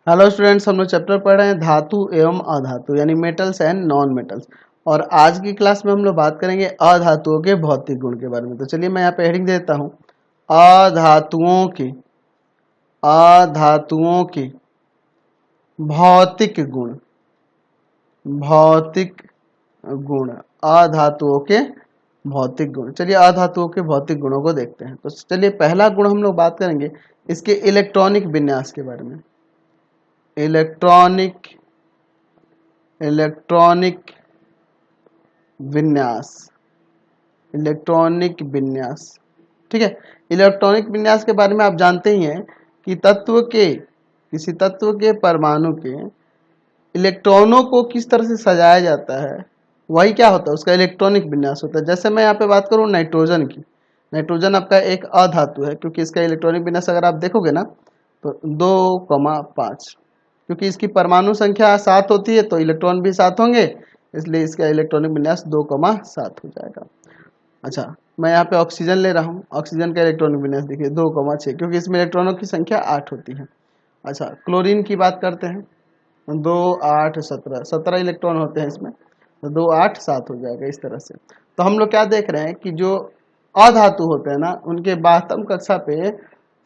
Hello students, हम लोग chapter पढ़ रहे हैं धातु एवं अधातु यानी मेटल्स एंड नॉन मेटल्स। और आज की क्लास में हम लोग बात करेंगे अधातुओं के भौतिक गुण के बारे में। तो चलिए मैं यहाँ पे हेडिंग देता हूँ अधातुओं के भौतिक गुण। भौतिक गुण, अधातुओं के भौतिक गुण। चलिए अधातुओं के भौतिक गुणों को देखते हैं। तो चलिए पहला गुण हम लोग बात करेंगे इसके इलेक्ट्रॉनिक विन्यास के बारे में। इलेक्ट्रॉनिक विन्यास। इलेक्ट्रॉनिक विन्यास, ठीक है। इलेक्ट्रॉनिक विन्यास के बारे में आप जानते ही हैं कि किसी तत्व के परमाणु के इलेक्ट्रॉनों को किस तरह से सजाया जाता है, वही क्या होता है, उसका इलेक्ट्रॉनिक विन्यास होता है। जैसे मैं यहाँ पे बात करूँ नाइट्रोजन की। नाइट्रोजन आपका एक अधातु है, क्योंकि इसका इलेक्ट्रॉनिक विन्यास अगर आप देखोगे ना तो 2,5, क्योंकि इसकी परमाणु संख्या 7 होती है तो इलेक्ट्रॉन भी 7 होंगे, इसलिए इसका इलेक्ट्रॉनिक विन्यास 2,7 हो जाएगा। अच्छा, मैं यहाँ पे ऑक्सीजन ले रहा हूँ। ऑक्सीजन का इलेक्ट्रॉनिक विन्यास देखिए 2,6, क्योंकि इसमें इलेक्ट्रॉनों की संख्या 8 होती है। अच्छा, क्लोरीन की बात करते हैं। 2, 8, 17 इलेक्ट्रॉन होते हैं इसमें, तो 2, 8, 7 हो जाएगा इस तरह से। तो हम लोग क्या देख रहे हैं कि जो अधातु होते हैं ना, उनके बाह्यतम कक्षा पे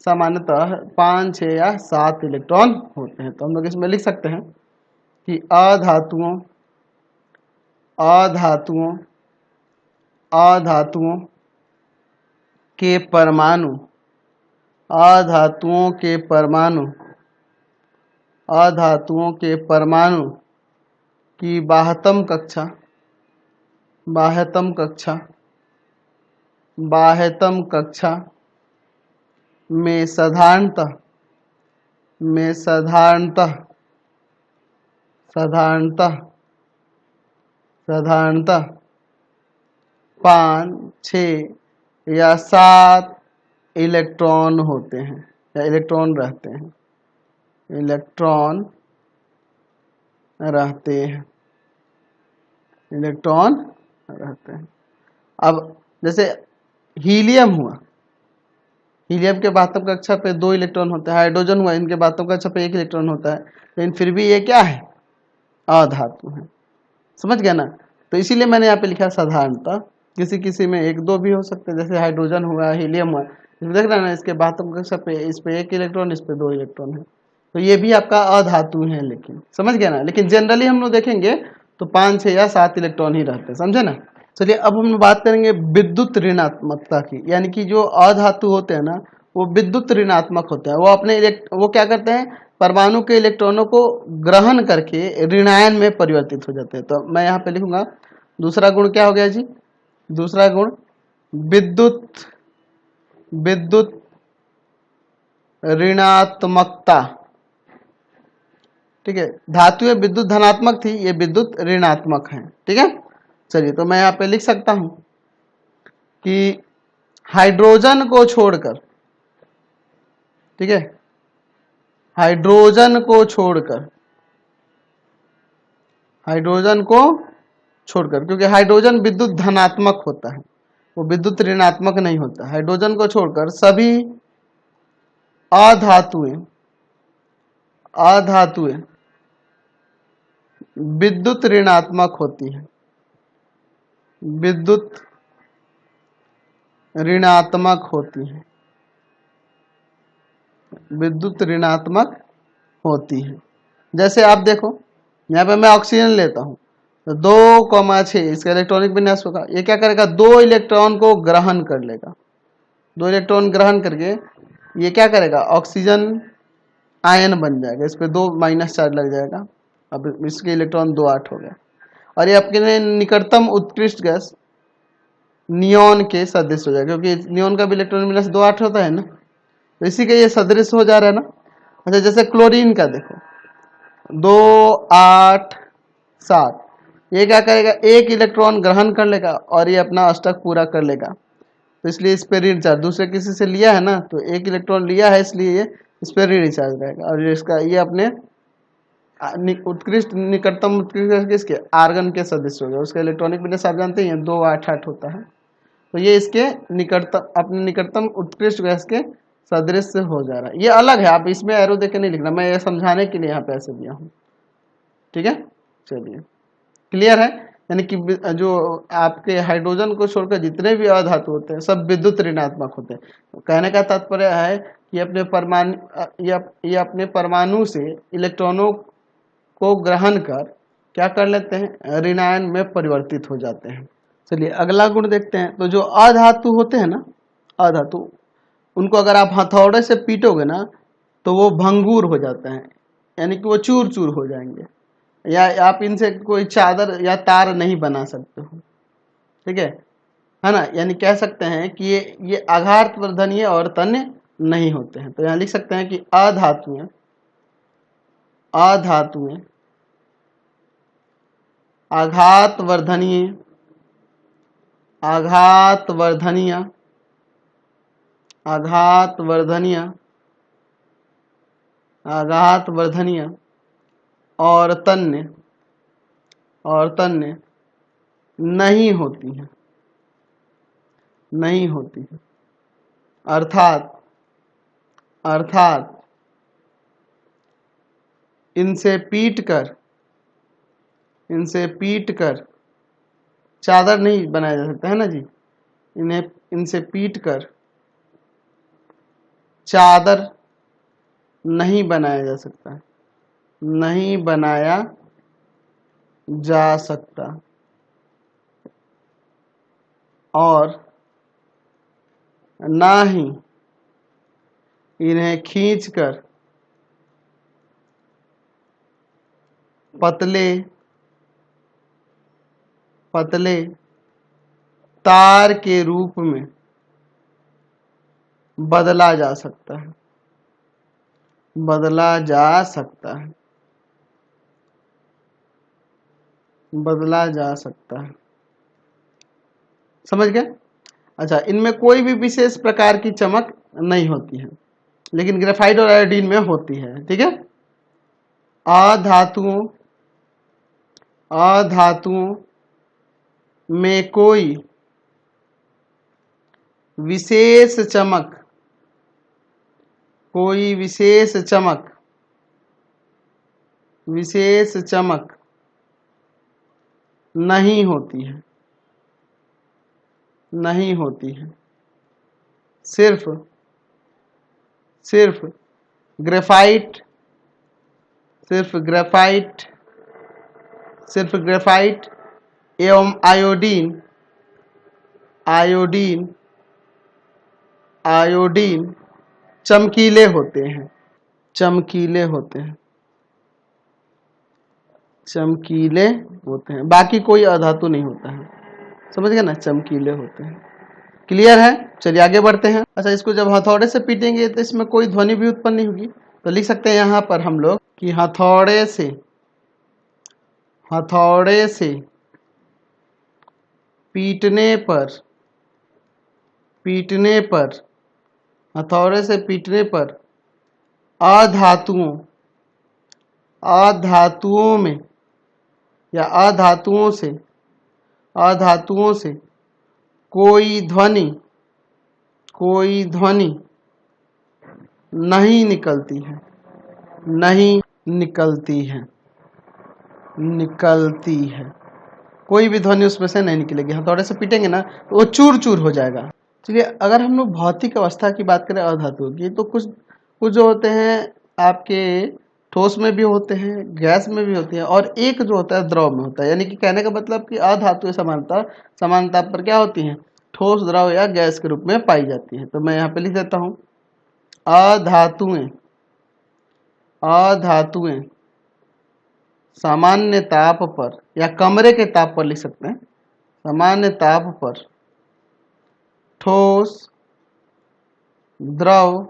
सामान्यतः 5, 6 या 7 इलेक्ट्रॉन होते हैं। तो हम लोग इसमें लिख सकते हैं कि अधातुओं के परमाणु की बाह्यतम कक्षा में साधारणतः 5, 6 या 7 इलेक्ट्रॉन होते हैं या इलेक्ट्रॉन रहते हैं। अब जैसे हीलियम हुआ, हीलियम के बाह्यतम कक्षा पे 2 इलेक्ट्रॉन होता है। हाइड्रोजन हुआ, इनके बाह्यतम कक्षा पे 1 इलेक्ट्रॉन होता है, लेकिन फिर भी ये क्या है, अधातु है। समझ गया ना। तो इसीलिए मैंने यहाँ पे लिखा साधारणतः, किसी किसी में 1-2 भी हो सकते हैं, जैसे हाइड्रोजन हुआ, हीलियम हुआ, देख रहे हैं ना, इसके बाह्यतम कक्षा पे इस पे 1 इलेक्ट्रॉन, इस पे 2 इलेक्ट्रॉन है, तो ये भी आपका अधातु है। लेकिन समझ गया ना, लेकिन जनरली हम लोग देखेंगे तो 5, 6 या 7 इलेक्ट्रॉन ही रहते हैं, समझे ना। चलिए अब हम बात करेंगे विद्युत ऋणात्मकता की, यानी कि जो अधातु होते हैं ना वो विद्युत ऋणात्मक होते हैं। वो क्या करते हैं, परमाणु के इलेक्ट्रॉनों को ग्रहण करके ऋणायन में परिवर्तित हो जाते हैं। तो मैं यहाँ पे लिखूंगा दूसरा गुण क्या हो गया जी, दूसरा गुण विद्युत ऋणात्मकता। ठीक है, धातु ये विद्युत धनात्मक थी, ये विद्युत ऋणात्मक है। ठीक है, चलिए तो मैं यहाँ पे लिख सकता हूं कि हाइड्रोजन को छोड़कर, ठीक है, हाइड्रोजन को छोड़कर, क्योंकि हाइड्रोजन विद्युत धनात्मक होता है, वो विद्युत ऋणात्मक नहीं होता। हाइड्रोजन को छोड़कर सभी अधातुएं विद्युत ऋणात्मक होती है, विद्युत ऋणात्मक होती है। जैसे आप देखो यहाँ पे मैं ऑक्सीजन लेता हूं तो 2,6 इसका इलेक्ट्रॉनिक विन्यास होगा। ये क्या करेगा, 2 इलेक्ट्रॉन को ग्रहण कर लेगा। 2 इलेक्ट्रॉन ग्रहण करके ये क्या करेगा, ऑक्सीजन आयन बन जाएगा, इस पे 2 माइनस चार्ज लग जाएगा। अब इसके इलेक्ट्रॉन 2, 8 हो गया। और ये अपने निकटतम उत्कृष्ट गैस नियोन के सदृश हो जाएगा, क्योंकि नियोन का भी इलेक्ट्रॉन विन्यास 2, 8 होता है ना, तो इसी का ये सदृश हो जा रहा है ना। अच्छा, जैसे क्लोरीन का देखो 2, 8, 7, ये क्या करेगा, 1 इलेक्ट्रॉन ग्रहण कर लेगा और ये अपना अष्टक पूरा कर लेगा, तो इसलिए इस पर ऋण चार्ज, दूसरे किसी से लिया है ना तो 1 इलेक्ट्रॉन लिया है, इसलिए ये इस पर ऋण चार्ज रहेगा। और इसका ये अपने निकटतम उत्कृष्ट किसके, आर्गन के सदस्य हो गया। उसका इलेक्ट्रॉनिक विन्यास आप जानते हैं 2, 8, 8 होता है। तो ये इसके अपने निकटतम उत्कृष्ट गैस के सदृश हो जा रहा है। ये अलग है, आप इसमें एरो देख के नहीं लिखना, मैं ये समझाने के लिए यहाँ पे ऐसे दिया हूँ। ठीक है, चलिए क्लियर है। यानी कि जो आपके हाइड्रोजन को छोड़कर जितने भी अधातु होते हैं सब विद्युत ऋणात्मक होते हैं। तो कहने का तात्पर्य है कि अपने परमाणु ये अपने परमाणु से इलेक्ट्रॉनों को ग्रहण कर क्या कर लेते हैं, ऋणायन में परिवर्तित हो जाते हैं। चलिए अगला गुण देखते हैं। तो जो अधातु होते हैं ना, अधातु, उनको अगर आप हथौड़े से पीटोगे ना तो वो भंगूर हो जाते हैं, यानी कि वो चूर चूर हो जाएंगे, या आप इनसे कोई चादर या तार नहीं बना सकते हो। ठीक है ना। यानी कह सकते हैं कि ये आघातवर्धनीय और तन्य नहीं होते हैं। तो यहाँ लिख सकते हैं कि अधातुएं आघातवर्धनीय और तन्य नहीं होती है, अर्थात इनसे पीट कर चादर नहीं बनाया जा सकता है ना जी। इनसे पीट कर चादर नहीं बनाया जा सकता, और ना ही इन्हें खींचकर पतले तार के रूप में बदला जा सकता है, समझ गए। अच्छा, इनमें कोई भी विशेष प्रकार की चमक नहीं होती है, लेकिन ग्रेफाइट और आयोडीन में होती है। ठीक है। अधातुओं में कोई विशेष चमक नहीं होती है। सिर्फ ग्रेफाइट एवं आयोडीन चमकीले होते हैं, बाकी कोई अधातु नहीं होता है। समझ गए ना, चमकीले होते हैं। क्लियर है। चलिए आगे बढ़ते हैं। अच्छा, इसको जब हथौड़े से पीटेंगे तो इसमें कोई ध्वनि भी उत्पन्न नहीं होगी। तो लिख सकते हैं यहाँ पर हम लोग कि हथौड़े से पीटने पर अधातुओं में या अधातुओं से कोई ध्वनि नहीं निकलती है। कोई भी ध्वनि उसमें से नहीं निकलेगी। हथौड़े से पीटेंगे ना तो वो चूर चूर हो जाएगा। चलिए, अगर हम लोग भौतिक अवस्था की बात करें अधातुओं की, तो कुछ जो होते हैं आपके ठोस में भी होते हैं, गैस में भी होते हैं, और एक जो होता है द्रव में होता है। यानी कि कहने का मतलब कि अधातुएं समानता पर क्या होती हैं, ठोस, द्रव या गैस के रूप में पाई जाती है। तो मैं यहाँ पे लिख देता हूँ, अधातुएं सामान्य ताप पर या कमरे के ताप पर लिख सकते हैं, सामान्य ताप पर ठोस द्रव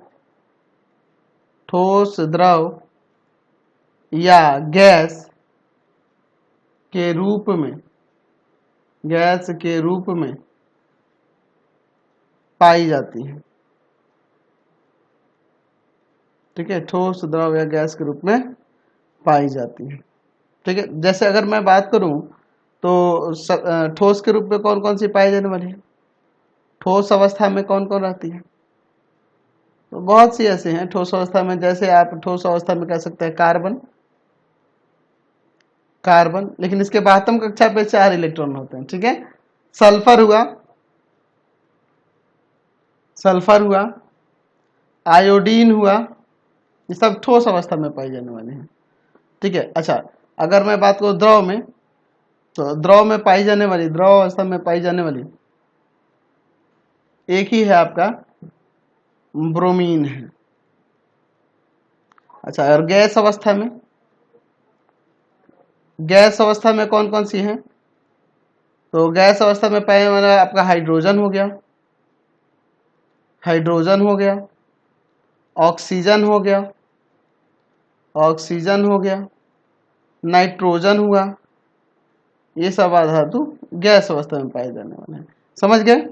या गैस के रूप में पाई जाती है। ठीक है, ठोस, द्रव या गैस के रूप में पाई जाती है। ठीक है, जैसे अगर मैं बात करूं तो ठोस के रूप में कौन कौन सी पाई जाने वाली है, ठोस अवस्था में कौन कौन रहती है, तो बहुत सी ऐसे हैं ठोस अवस्था में, जैसे आप ठोस अवस्था में कह सकते हैं कार्बन, कार्बन, लेकिन इसके बातम कक्षा पे 4 इलेक्ट्रॉन होते हैं, ठीक है। सल्फर हुआ, सल्फर हुआ, आयोडीन हुआ, ये सब ठोस अवस्था में पाई जाने वाले हैं, ठीक है। अच्छा, अगर मैं बात करूं द्रव में, तो द्रव में पाई जाने वाली, द्रव अवस्था में पाई जाने वाली एक ही है आपका ब्रोमीन है। अच्छा, और गैस अवस्था में, गैस अवस्था में कौन कौन सी है? तो गैस अवस्था में पाए वाला आपका हाइड्रोजन हो गया, हाइड्रोजन हो गया, ऑक्सीजन हो गया, ऑक्सीजन हो गया, नाइट्रोजन हुआ, ये सब धातु गैस अवस्था में पाए जाने वाले हैं, समझ गए।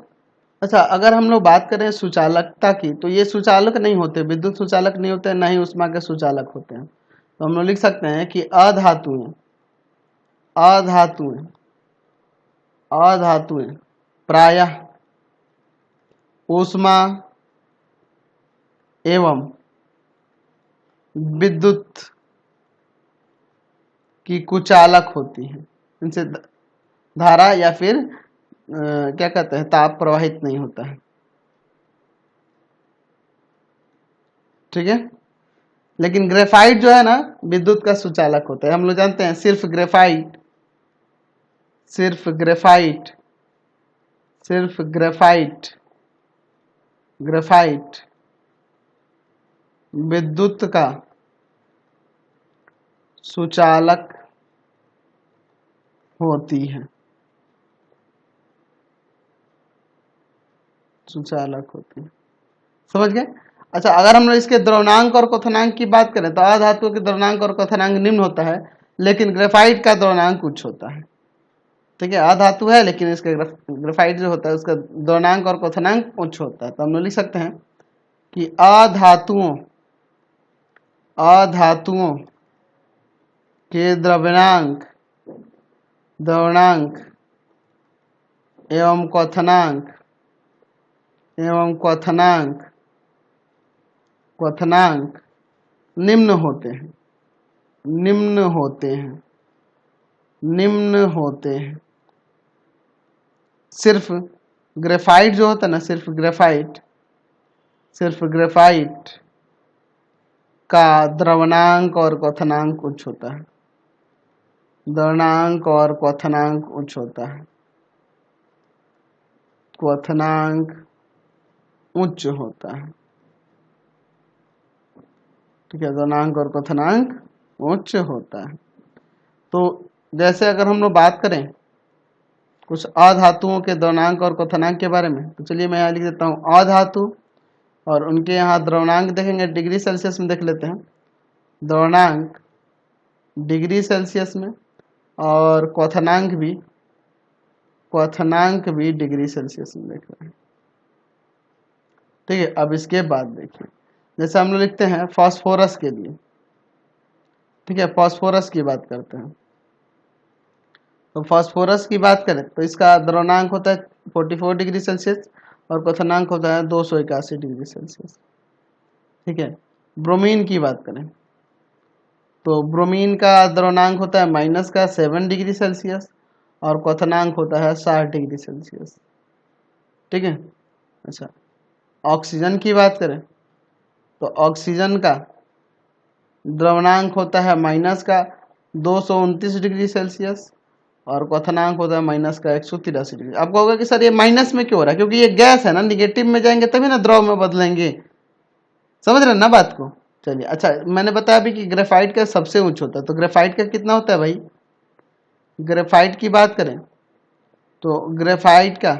अच्छा, अगर हम लोग बात करें सुचालकता की, तो ये सुचालक नहीं होते, विद्युत सुचालक नहीं होते, ना ही ऊष्मा के सुचालक होते हैं। तो हम लोग लिख सकते हैं कि अधातुएं, अधातुएं, अधातुएं प्रायः ऊष्मा एवं विद्युत की कुचालक होती है, इनसे धारा या फिर क्या कहते हैं, ताप प्रवाहित नहीं होता है, ठीक है। लेकिन ग्रेफाइट जो है ना, विद्युत का सुचालक होता है, हम लोग जानते हैं। सिर्फ ग्रेफाइट, सिर्फ ग्रेफाइट, सिर्फ ग्रेफाइट, ग्रेफाइट विद्युत का सुचालक होती है, सुचालक होती है, समझ गए। अच्छा, अगर हम लोग इसके द्रवणांक और क्वथनांक की बात करें, तो अधातुओं के द्रवणांक और क्वथनांक निम्न होता है, लेकिन ग्रेफाइट का द्रवणांक उच्च होता है, ठीक है। अधातु है लेकिन इसका ग्रेफाइट जो होता है उसका द्रवणांक और क्वथनांक उच्च होता है। तो हम लोग लिख सकते हैं कि अधातुओं, अधातुओं के द्रव्यणांक, द्रवणांक एवं क्वथनांक, एवं क्वथनांक, क्वथनांक निम्न होते हैं, निम्न होते हैं, निम्न होते हैं। सिर्फ ग्रेफाइट जो होता है ना, सिर्फ ग्रेफाइट, सिर्फ ग्रेफाइट का द्रवणांक और क्वथनांक उच्च होता है, द्रवणांक और क्वथनांक उच्च होता है, क्वथनांक उच्च होता है, ठीक है। द्रवणांक और क्वथनांक उच्च होता है। तो जैसे अगर हम लोग बात करें कुछ अधातुओं के द्रवणांक और क्वथनांक के बारे में, तो चलिए मैं यहाँ लिख देता हूँ अधातु, और उनके यहाँ द्रवणांक देखेंगे डिग्री सेल्सियस में, देख लेते हैं द्रवणांक डिग्री सेल्सियस में, और क्वथनांक भी, क्वथनांक भी डिग्री सेल्सियस में देख रहे हैं, ठीक है। अब इसके बाद देखिए, जैसे हम लोग लिखते हैं फास्फोरस के लिए, ठीक है, फास्फोरस की बात करते हैं। तो फास्फोरस की बात करें तो इसका द्रवणांक होता है 44 डिग्री सेल्सियस और क्वथनांक होता है 281 डिग्री सेल्सियस, ठीक है। ब्रोमीन की बात करें तो ब्रोमीन का द्रवणांक होता है -7 डिग्री सेल्सियस और क्वथनांक होता है 60 डिग्री सेल्सियस, ठीक है। अच्छा, ऑक्सीजन की बात करें तो ऑक्सीजन का द्रवणांक होता है -229 डिग्री सेल्सियस और क्वथनांक होता है -183 डिग्री। आपको होगा कि सर ये माइनस में क्यों हो रहा है, क्योंकि ये गैस है ना, निगेटिव में जाएंगे तभी ना द्रव में बदलेंगे, समझ रहे हैं ना बात को। चलिए, अच्छा मैंने बताया भी कि ग्रेफाइट का सबसे उच्च होता है, तो ग्रेफाइट का कितना होता है भाई? ग्रेफाइट की बात करें तो ग्रेफाइट का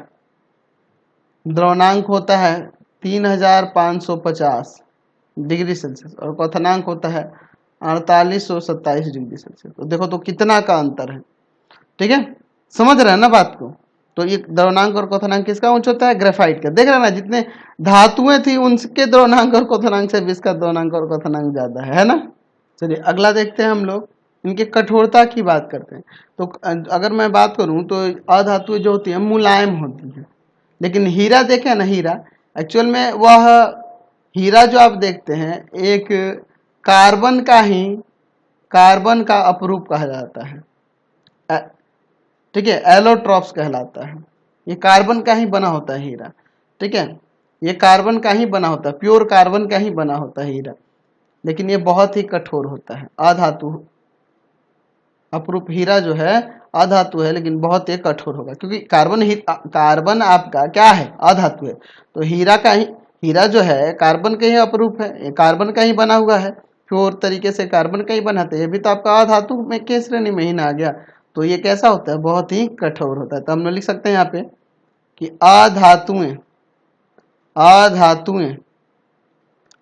द्रवणांक होता है 3550 डिग्री सेल्सियस और क्वथनांक होता है 4827 डिग्री सेल्सियस। तो देखो तो कितना का अंतर है, ठीक है, समझ रहे हैं ना बात को। तो ये द्रवणांक और क्वथनांक किसका उच्च होता है? ग्रेफाइट का। देख रहे हैं ना, जितने धातुएं थी उनके द्रवणांक और क्वथनांक से इसका द्रवणांक और क्वथनांक ज्यादा है ना। चलिए अगला देखते हैं, हम लोग इनके कठोरता की बात करते हैं। तो अगर मैं बात करूं तो अधातुएं जो होती है मुलायम होती है, लेकिन हीरा देखें ना, हीरा एक्चुअल में वह हीरा जो आप देखते हैं एक कार्बन का अपरूप कहा जाता है, ठीक है, एलोट्रॉप्स कहलाता है। ये कार्बन का ही बना होता है हीरा, ठीक है, ये कार्बन का ही बना होता है, प्योर कार्बन का ही बना होता है हीरा, लेकिन ये बहुत ही कठोर होता है, अधातु अपरूप हीरा जो है अधातु है, लेकिन बहुत ही कठोर होगा, क्योंकि कार्बन आपका क्या है, अधातु है। तो हीरा जो है कार्बन का ही अपरूप है, ये कार्बन का ही बना हुआ है, प्योर तरीके से कार्बन का ही बना था, ये भी तो आपका अधातु में के श्रेणी में ही ना आ गया। तो ये कैसा होता है, बहुत ही कठोर होता है। तो हम लोग लिख सकते हैं यहाँ पे कि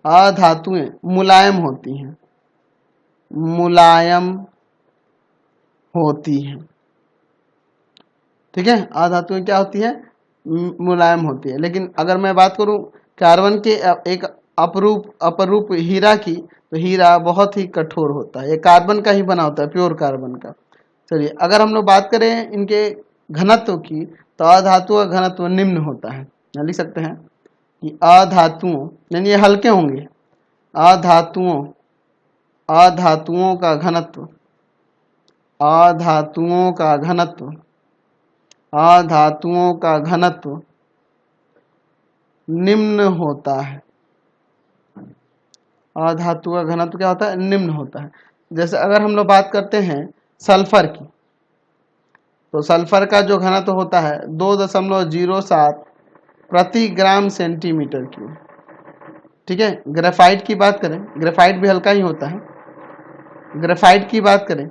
अधातुएं मुलायम होती हैं, मुलायम होती हैं, ठीक है, अधातुएं क्या होती है, मुलायम होती है। लेकिन अगर मैं बात करूं कार्बन के एक अपरूप हीरा की, तो हीरा बहुत ही कठोर होता है, ये कार्बन का ही बना होता है, प्योर कार्बन का। चलिए अगर हम लोग बात करें इनके घनत्व की, तो अधातु का घनत्व निम्न होता है। लिख सकते हैं कि अधातुओं, यानी ये हल्के होंगे, अधातुओं का घनत्व, अधातुओं का घनत्व निम्न होता है। अधातु का घनत्व क्या होता है, निम्न होता है। जैसे अगर हम लोग बात करते हैं सल्फर की, तो सल्फर का जो घनत्व होता है 2.07 प्रति ग्राम सेंटीमीटर क्यूब, ठीक है। ग्रेफाइट की बात करें, ग्रेफाइट भी हल्का ही होता है, ग्रेफाइट की बात करें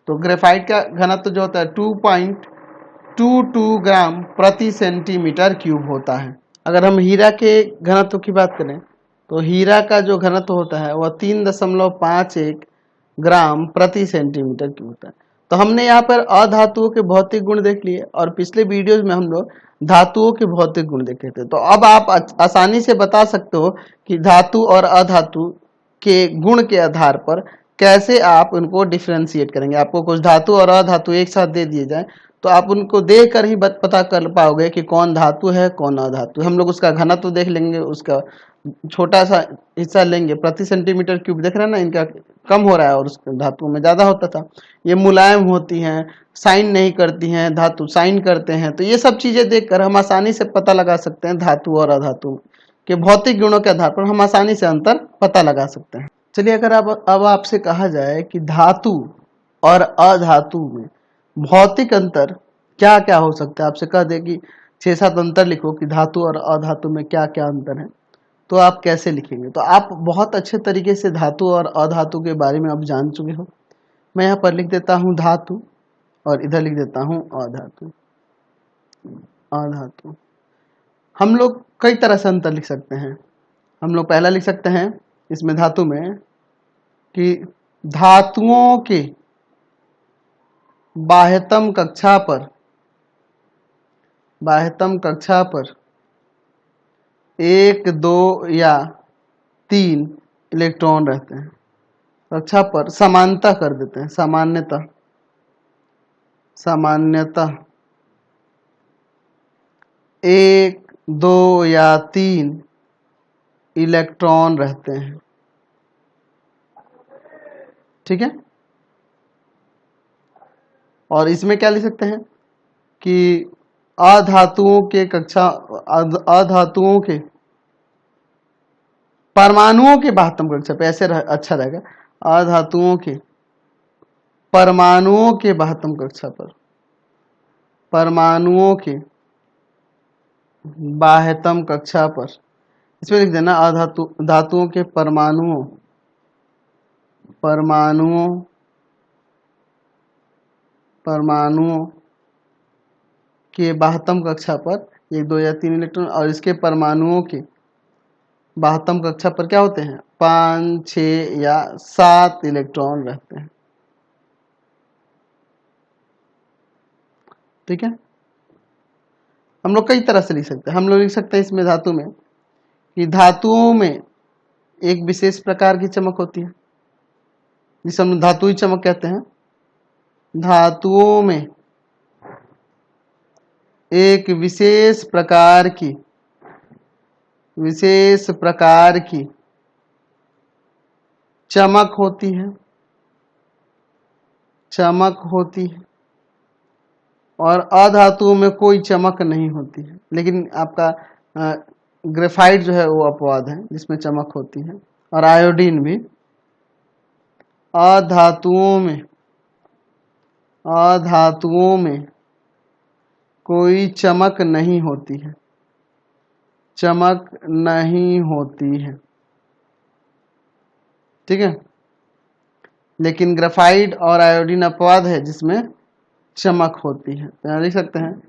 तो ग्रेफाइट का घनत्व जो होता है 2.22 ग्राम प्रति सेंटीमीटर क्यूब होता है। अगर हम हीरा के घनत्व की बात करें तो हीरा का जो घनत्व होता है वह 3.51 ग्राम प्रति सेंटीमीटर क्यूब होता है। तो हमने यहाँ पर अधातुओं के भौतिक गुण देख लिए, और पिछले वीडियोज में हम लोग धातुओं के भौतिक गुण देखे थे। तो अब आप आसानी से बता सकते हो कि धातु और अधातु के गुण के आधार पर कैसे आप उनको डिफ्रेंशिएट करेंगे। आपको कुछ धातु और अधातु एक साथ दे दिए जाए तो आप उनको देख कर ही पता कर पाओगे कि कौन धातु है कौन अधातु। हम लोग उसका घनत्व देख लेंगे, उसका छोटा सा हिस्सा लेंगे, प्रति सेंटीमीटर क्यूब देख रहे हैं ना, इनका कम हो रहा है और उस धातु में ज्यादा होता था। ये मुलायम होती हैं, साइन नहीं करती हैं, धातु साइन करते हैं। तो ये सब चीजें देखकर हम आसानी से पता लगा सकते हैं धातु और अधातु के भौतिक गुणों के आधार पर हम आसानी से अंतर पता लगा सकते हैं। चलिए अगर अब आपसे कहा जाए कि धातु और अधातु में भौतिक अंतर क्या क्या हो सकता है, आपसे कह दे कि 6-7 अंतर लिखो कि धातु और अधातु में क्या क्या अंतर है, तो आप कैसे लिखेंगे? तो आप बहुत अच्छे तरीके से धातु और अधातु के बारे में अब जान चुके हो। मैं यहाँ पर लिख देता हूँ धातु और इधर लिख देता हूँ अधातु। अधातु हम लोग कई तरह से अंतर लिख सकते हैं। हम लोग पहला लिख सकते हैं इसमें धातु में कि धातुओं के बाह्यतम कक्षा पर 1, 2 या 3 इलेक्ट्रॉन रहते हैं। कक्षा पर समानता कर देते हैं, सामान्यतः 1, 2 या 3 इलेक्ट्रॉन रहते हैं, ठीक है। और इसमें क्या लिख सकते हैं कि अधातुओं के परमाणुओं के बाह्यतम कक्षा पे, ऐसे अच्छा रहेगा, अधातुओं के परमाणुओं के बाह्यतम कक्षा पर, परमाणुओं के बाह्यतम कक्षा पर, इसमें लिख देना धातुओं के परमाणुओं के बाह्यतम कक्षा पर 1, 2 या 3 इलेक्ट्रॉन, और इसके परमाणुओं के बाह्यतम कक्षा पर क्या होते हैं 5, 6 या 7 इलेक्ट्रॉन रहते हैं, ठीक है। हम लोग कई तरह से लिख सकते हैं। हम लोग लिख सकते हैं इसमें धातु में कि धातुओं में एक विशेष प्रकार की चमक होती है, जिसे हम धातुई चमक कहते हैं। धातुओं में एक विशेष प्रकार की विशेष प्रकार की चमक होती है, चमक होती है, और अधातुओं में कोई चमक नहीं होती है। लेकिन आपका ग्रेफाइट जो है वो अपवाद है जिसमें चमक होती है। और आयोडीन भी अधातुओं में कोई चमक नहीं होती है, चमक नहीं होती है, ठीक है। लेकिन ग्रेफाइट और आयोडीन अपवाद है जिसमें चमक होती है। तो यहाँ लिख सकते हैं,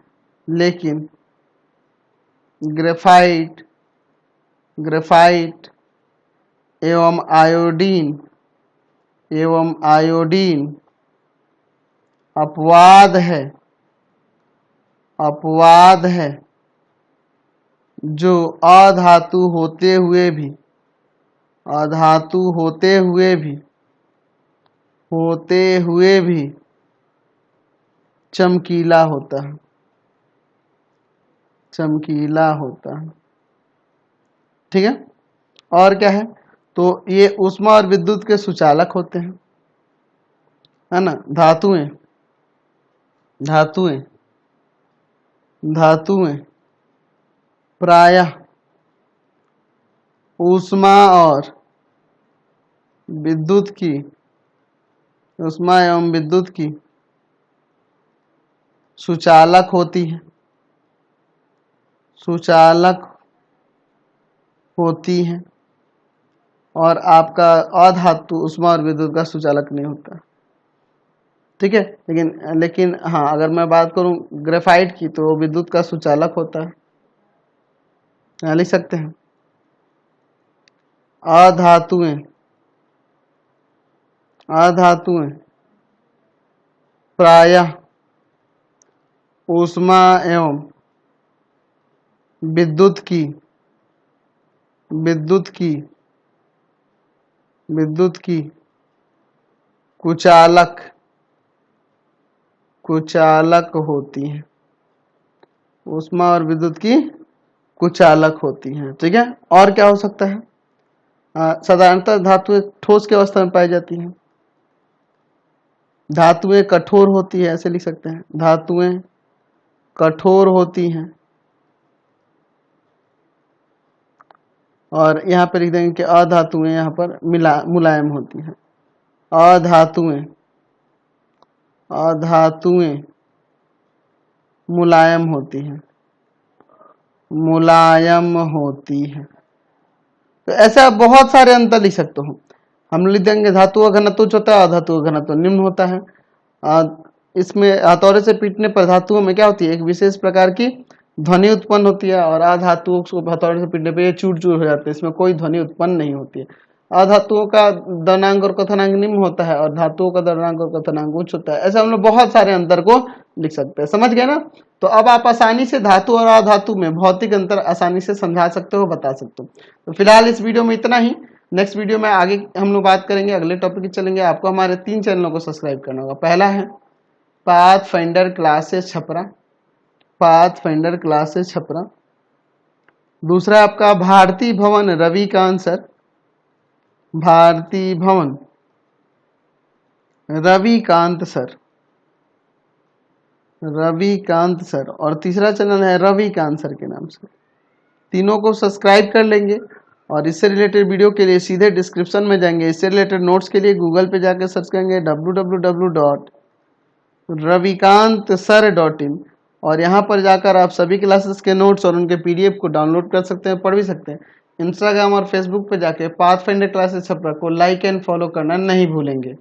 लेकिन ग्रेफाइट एवं आयोडीन अपवाद है जो अधातु होते हुए भी चमकीला होता है, ठीक है। और क्या है, तो ये ऊष्मा और विद्युत के सुचालक होते हैं, है ना। धातुएं प्रायः ऊष्मा एवं विद्युत की सुचालक होती हैं, और आपका अधातु ऊष्मा और विद्युत का सुचालक नहीं होता, ठीक है। लेकिन हाँ, अगर मैं बात करूं ग्रेफाइट की तो वो विद्युत का सुचालक होता है। यहाँ लिख सकते हैं, अधातुएं प्रायः ऊष्मा एवं विद्युत की कुचालक होती हैं, ऊष्मा और विद्युत की कुचालक होती हैं, ठीक है। और क्या हो सकता है, साधारणतः धातुएं ठोस की अवस्था में पाई जाती हैं, धातुएं कठोर होती है, ऐसे लिख सकते हैं, धातुएं कठोर होती हैं। और यहाँ पे लिख देंगे कि अधातुएं यहाँ पर मुलायम होती हैं, अधातुएं मुलायम होती हैं। तो ऐसा बहुत सारे अंतर लिख सकते हो। हम लिख देंगे धातु का घनत्व उच्च होता है, अधातु का घनत्व निम्न होता है। इसमें हथौड़े से पीटने पर धातुओं में क्या होती है, एक विशेष प्रकार की ध्वनि उत्पन्न होती है, और अधातुओं को हथौड़े से पीटने पर ये चूर चूर हो जाते हैं, इसमें कोई ध्वनि उत्पन्न नहीं होती है। अधातुओं का दनांक और कथनांक निम्न होता है, और धातुओं का दनांक और कथनांक उच्च होता है। ऐसे हम लोग बहुत सारे अंतर को लिख सकते हैं, समझ गए ना। तो अब आप आसानी से धातु और अधातु में भौतिक अंतर आसानी से समझा सकते हो, बता सकते हो। तो फिलहाल इस वीडियो में इतना ही। नेक्स्ट वीडियो में आगे हम लोग बात करेंगे, अगले टॉपिक की चलेंगे। आपको हमारे 3 चैनलों को सब्सक्राइब करना होगा। पहला है पाथफाइंडर क्लासेस छपरा, दूसरा आपका भारती भवन रविकांत सर, और तीसरा चैनल है रविकांत सर के नाम से। तीनों को सब्सक्राइब कर लेंगे, और इससे रिलेटेड वीडियो के लिए सीधे डिस्क्रिप्शन में जाएंगे। इससे रिलेटेड नोट्स के लिए गूगल पे जाकर सर्च करेंगे www.ravikantsir.in, और यहाँ पर जाकर आप सभी क्लासेस के नोट्स और उनके PDF को डाउनलोड कर सकते हैं, पढ़ भी सकते हैं। इंस्टाग्राम और फेसबुक पे जाके पाथफाइंडर क्लासेस छपरा को लाइक एंड फॉलो करना नहीं भूलेंगे।